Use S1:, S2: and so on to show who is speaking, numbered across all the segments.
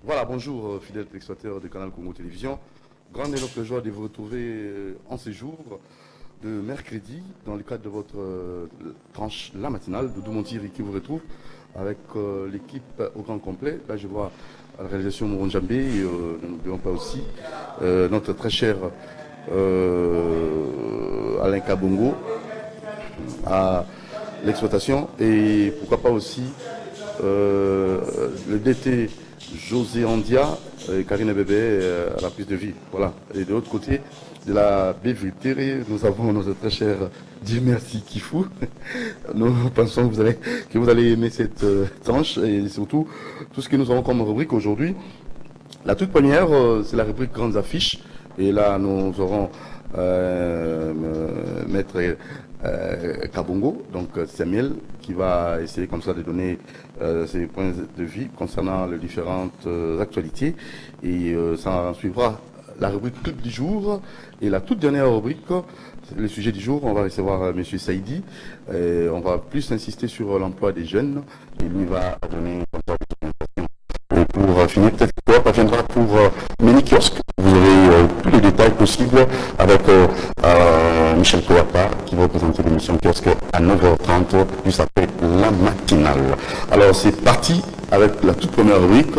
S1: Voilà, bonjour fidèles téléspectateurs de Canal Congo Télévision. Grande et notre joie de vous retrouver en ce jour de mercredi dans le cadre de votre tranche la matinale de Doumontiri qui vous retrouve avec l'équipe au grand complet. Là je vois à la réalisation Mouron Djambé, nous n'oublions pas aussi notre très cher Alain Kabongo à l'exploitation et pourquoi pas aussi le DT José Andia et Karine Bébé à la prise de vie. Voilà. Et de l'autre côté de la baie Viteri, nous avons notre très cher Dieu merci Kifou. Nous pensons que vous allez aimer cette tranche et surtout tout ce que nous avons comme rubrique aujourd'hui. La toute première, c'est la rubrique Grandes Affiches. Et là, nous aurons Maître Kabongo, donc Samuel, qui va essayer comme ça de donner ses points de vue concernant les différentes actualités. Et ça suivra la rubrique Clip du jour. Et la toute dernière rubrique, le sujet du jour, on va recevoir M. Saïdi. On va plus insister sur l'emploi des jeunes. Et lui va donner comme ça des orientations. Et pour finir, peut-être que Coop viendra pour Mini Kiosque. Vous aurez tous les détails possibles avec Michel Kouapa qui va présenter l'émission Kiosque à 9h30 juste après la matinale. Alors c'est parti avec la toute première rubrique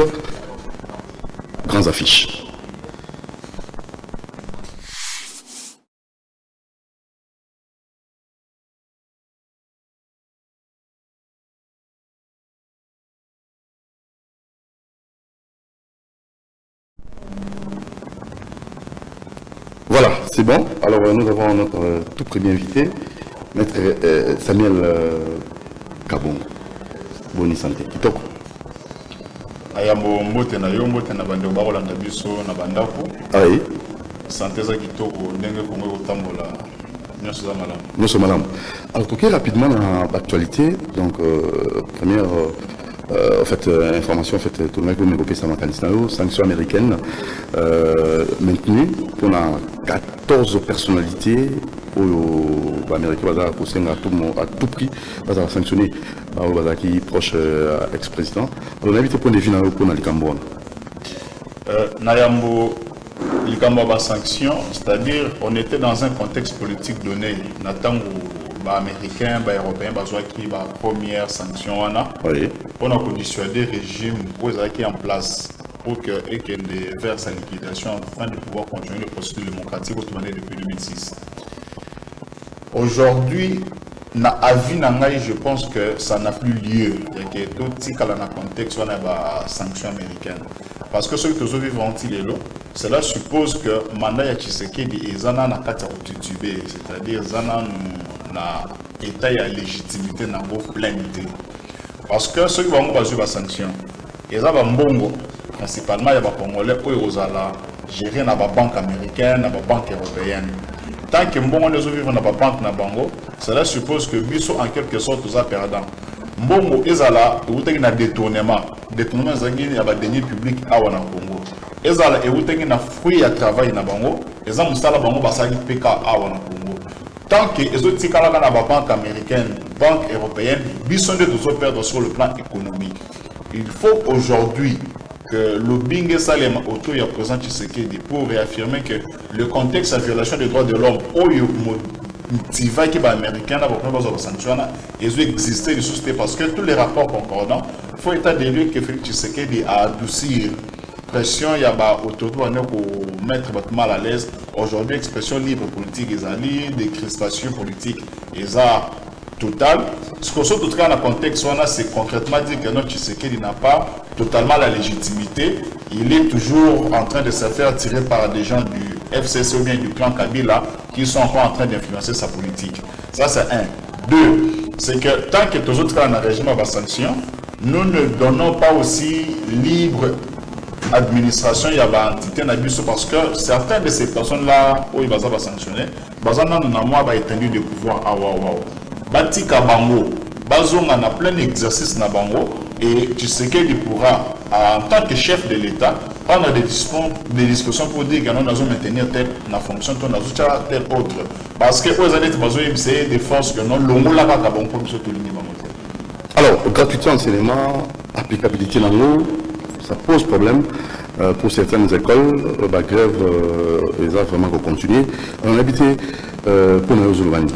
S1: Grandes Affiches. Voilà, c'est bon. Alors nous avons notre tout premier invité, Maître Samuel Kabongo. Bonne santé. Kitoko.
S2: Ayambo mbote na yo mbote na bande bakolanda biso na bandako.
S1: Oui.
S2: Santé za kitoko ndenge Congo kotambola nyonso za malamu.
S1: Nyonso malamu. Alors toquer rapidement dans l'actualité. Donc première en fait, information, en fait, tout le monde peut m'évoquer ça dans sanctions américaines maintenues pour 14 personnalités américaines à tout prix va sanctionner qui est proche ex-président. On a invité pour des finances pour Nalikambon.
S2: Nayambo Likambo sanction, c'est-à-dire on était dans un contexte politique donné. Natango américains, européens, qui la première sanction on a dissuadé le régime qui est en place pour qu'il vers sa liquidation afin de pouvoir continuer le processus démocratique depuis 2006. Aujourd'hui, je pense que ça n'a plus lieu. Il y a tout un contexte où on a des sanctions américaines. Parce que ceux qui sont vivants, cela suppose que le mandat de Tshisekedi est en titubé, c'est-à-dire na état de légitimité na pleine. Parce que ceux qui vont avoir des sanctions, ils ont mbongo principalement les Congolais qui ont géré dans la banque américaine, dans la banque européenne. Tant que mbongo ne vivent dans la banque na bango, cela suppose que biso en quelque sorte aux perdants. Mbongo ezala eutengi na détournement zangi ya ba deniers publics awa na Congo. Ezala eutengi na fruit ya travail na bango, eza musala bango basali PK awa na Congo. Tant que les autres dans la banque américaine, banque européenne, ils de perdre sur le plan économique. Il faut aujourd'hui que le lobbying salem autour du président Tshisekedi pour réaffirmer que le contexte de violation des droits de l'homme au motivé qui est américain ils existé de société parce que tous les rapports concordants font état de lieu que Félix Tshisekedi a adoucir pression il y a autour pour mettre votre mal à l'aise. Aujourd'hui, expression libre politique, des crispations politiques, total. Ce qu'on se trouve dans le contexte, c'est concrètement dire que notre Tshisekedi n'a pas totalement la légitimité. Il est toujours en train de se faire tirer par des gens du FCC ou bien du clan Kabila qui sont encore en train d'influencer sa politique. Ça, c'est un. Deux, c'est que tant que tous autres dans le régime de sanction, nous ne donnons pas aussi libre administration, il y a une entité parce que certaines de ces personnes-là, où ils vont sanctionner, ils ont étendu de pouvoir à Batika Bango, Bazon a plein d'exercices na Bango et Tshisekedi pourra, en tant que chef de l'État, prendre des discussions pour dire que nous allons maintenir telle fonction, telle autre. Parce que vous avez besoin des forces que nous l'on l'a pas pour nous soutenir.
S1: Alors, gratuité enseignement, applicabilité dans l'eau. ça pose problème pour certaines écoles. La grève, ils ont vraiment continué. On a habité pour nous Zoulouvani.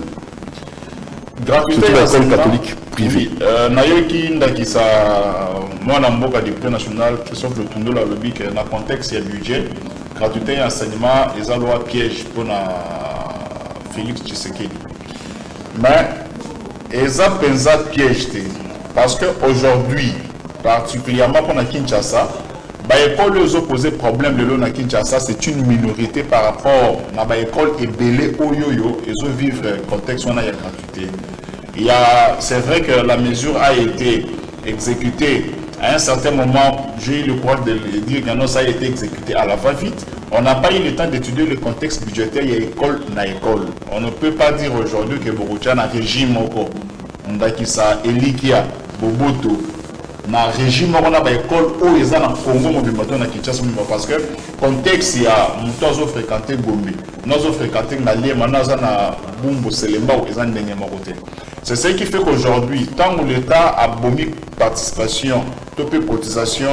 S2: Gratuité
S1: à l'école catholique privée.
S2: Nayoki Ndakisa, moi, dans le député national, Christophe Le Tondo, le lobby, dans le contexte, il y a budget. Gratuité et enseignement, ils ont loi piège pour Félix Tshisekedi. Mais, ils ont piège parce qu'aujourd'hui, particulièrement pour Kinshasa, l'école les opposés problème de l'eau à Kinshasa, c'est une minorité par rapport à l'école et belé Oyoyo, ils vivent contexte où on a gratuité. C'est vrai que la mesure a été exécutée à un certain moment, j'ai eu le courage de le dire que ça a été exécuté à la va-vite. On n'a pas eu le temps d'étudier le contexte budgétaire, il y a école na école. On ne peut pas dire aujourd'hui que Boroutia n'a régime encore. On a qui ça, Elikia, Boboto, na régime on a ba école où ils ont en Congo mobimato na Kinshasa parce que contexte il y a mutozo fréquenté Gombe nous fréquenté na Lema na Bumbu Selemba où ils ont ndenge makoté. C'est ce qui fait qu'aujourd'hui tant que l'État a bomi participation topé cotisation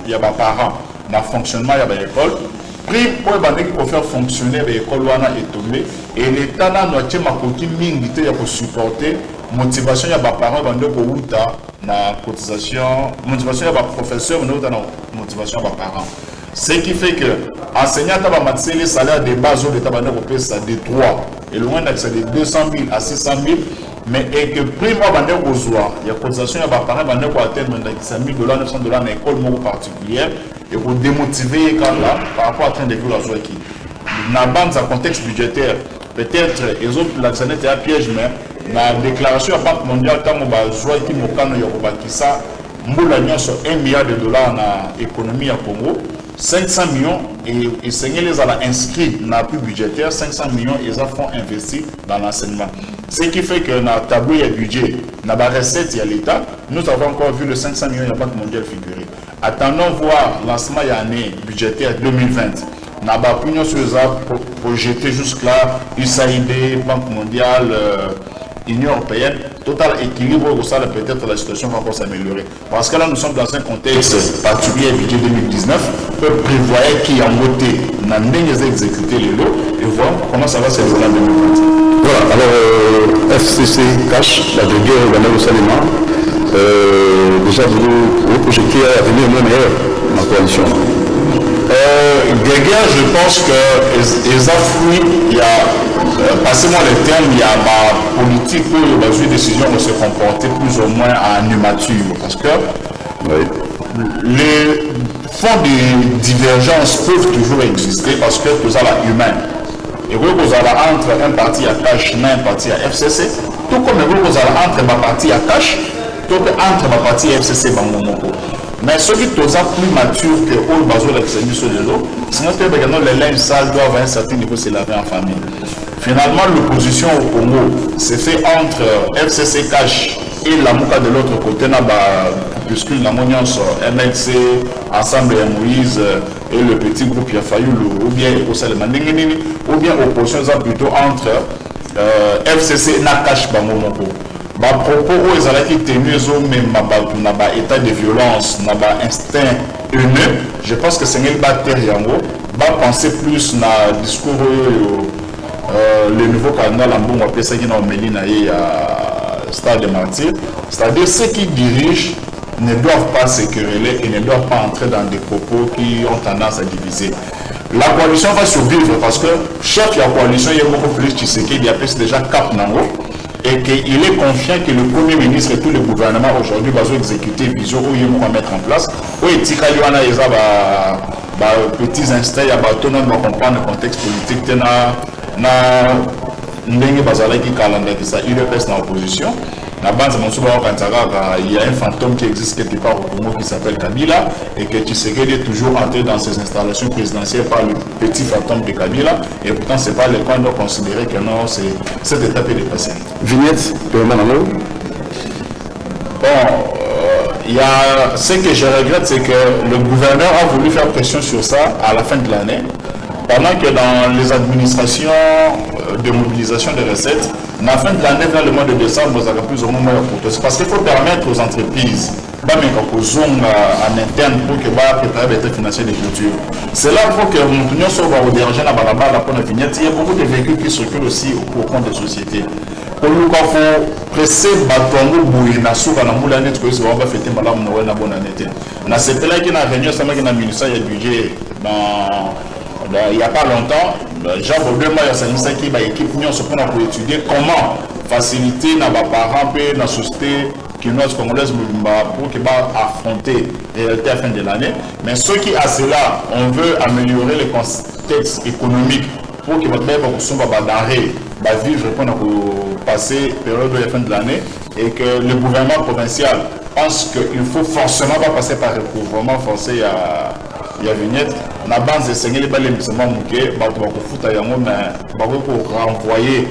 S2: il y a ba parents na fonctionnement il y a ba école prime pour bander qui peut faire fonctionner ba école wana est tombé et l'État na noité makoti mingi te ya pour supporter motivation ya ba parents bande ko uta na cotisation motivation ya ba professeur na uta na motivation ya ba parents. Ce qui fait que enseignant taba matse les salaires de base de taba na ko pesa de 3 et loin d'accès de 200 000 à 600 000 mais et que prime bande ko zoa ya cotisation ya ba parents bande ko atteindre $100 000 $900 na école moko particulière et pour démotiver quand là par rapport à train de vivre la joie qui na bande un contexte budgétaire peut-être les autres l'actionnaire est à piège mais la déclaration de la Banque mondiale, quand on a joué qui ça, $1 milliard dans l'économie à Congo, 500 millions et Seigneur les a inscrits dans le plus budgétaire, 500 millions ils ont investi dans l'enseignement. Ce qui fait que dans le tableau il y a budget, dans la recette il y a l'État, nous avons encore vu le 500 millions de la Banque mondiale figurer. Attendons voir lancement il y a année budgétaire 2020. N'a pas pu nous projeter jusque-là, USAID, Banque mondiale, Union européenne, total équilibre au sein de peut-être la situation va encore s'améliorer. Parce que là, nous sommes dans un contexte particulier, budget 2019, peut prévoir qu'il y a voté, n'a pas exécuté les lots, et voir comment ça va se dérouler en 2020.
S1: Voilà, alors FCC cache la guerre au Salima. Déjà, vous projetez à venir moins meilleur dans la coalition.
S2: Guerre, je pense que les affluents, il y a, passez-moi les termes, il y a ma politique où les décisions vont se comporter plus ou moins en immature. Parce que les fonds de divergence peuvent toujours exister parce que tout ça est humain. Et vous avez entre un parti à cash et un parti à FCC, tout comme vous avez entre un parti à cash, tout entre un parti à FCC et Bangomonko. Mais ceux qui sont plus matures que eux, besoin d'excéder sur les autres, sinon les linges sales doivent à un certain niveau se laver en famille. Finalement, l'opposition au Congo s'est fait entre FCC Cash et la Mouka de l'autre côté, puisque la Moniance, MLC, Ensemble et Moïse et le petit groupe Yafayoulou, ou bien ou bien opposition plutôt entre FCC et Nakash Bamomoko. Bah, propos où ils allaient tenir même état de violence, instinct haineux, je pense que c'est une bataille yango, va penser plus na discours le nouveau cardinal Ambon on appelle ça qui n'a Mélina à Stade de Martyrs, c'est-à-dire ceux qui dirigent ne doivent pas se quereller et ne doivent pas entrer dans des propos qui ont tendance à diviser. La coalition va survivre parce que chef de la coalition, il y a beaucoup plus Tshisekedi, il y a plus déjà Cap Nango. Et qu'il est confiant que le Premier ministre et tout le gouvernement aujourd'hui vont exécuter les visions où ils vont mettre en place. Où il y a des petits instants, il y a comprendre le contexte politique, il reste dans l'opposition. Il y a un fantôme qui existe quelque part au Congo qui s'appelle Kabila et que Tshisekedi est toujours entré dans ses installations présidentielles par le petit fantôme de Kabila et pourtant ce n'est pas le point de considérer que non, cette étape est dépassée.
S1: Vignette, bon,
S2: il y a ce que je regrette, c'est que le gouverneur a voulu faire pression sur ça à la fin de l'année, pendant que dans les administrations de mobilisation des recettes, à la fin de l'année, dans le mois de décembre, vous avez plus ou moins pour tout. Parce qu'il faut permettre aux entreprises en interne pour que le financier de clôture. C'est là pour que nous soit au déranger la balabala pour la vignette. Il y a beaucoup de véhicules qui circulent aussi au compte des sociétés. Pour nous, il faut presser Batongo Bouina Souba dans moula net que c'est va fêter madame Noël na bonne année. Na c'était là qu'il y a réunion ça qui na ministère il y a budget il y a pas longtemps. Jean Baudouin il y a ça qui va équipe nous se prendre pour étudier comment faciliter na ba parents et na société qui nous congolaise pour qu'ils va affronter la réalité à la fin de l'année. Mais ceux qui à cela, on veut améliorer le contexte économique pour que votre mère va vivre pendant passer période de la fin de l'année et que le gouvernement provincial pense qu'il faut forcément pas passer par le gouvernement forcé à vignette. La base de Seigneur, les ballements mouqués, bah tu vas foutre à Yango, mais bah pour renvoyer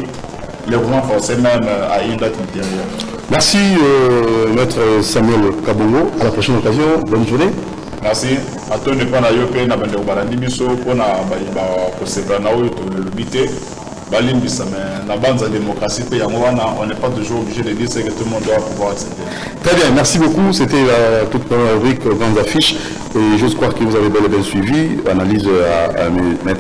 S2: le gouvernement forcé même à une date ultérieure.
S1: Merci maître Samuel Kabongo. À la prochaine occasion. Bonne journée.
S2: Merci. À toi de prendre la yopé na bande obalandi biso pona ba ko sebana o to lobité balimbisa mais la bande de démocratie pe yango wana on n'est pas toujours obligé de dire que tout le monde doit pouvoir accepter.
S1: Très bien, merci beaucoup. C'était toute la rubrique grandes affiches et j'ose croire que vous avez bel et bien suivi. Analyse à maître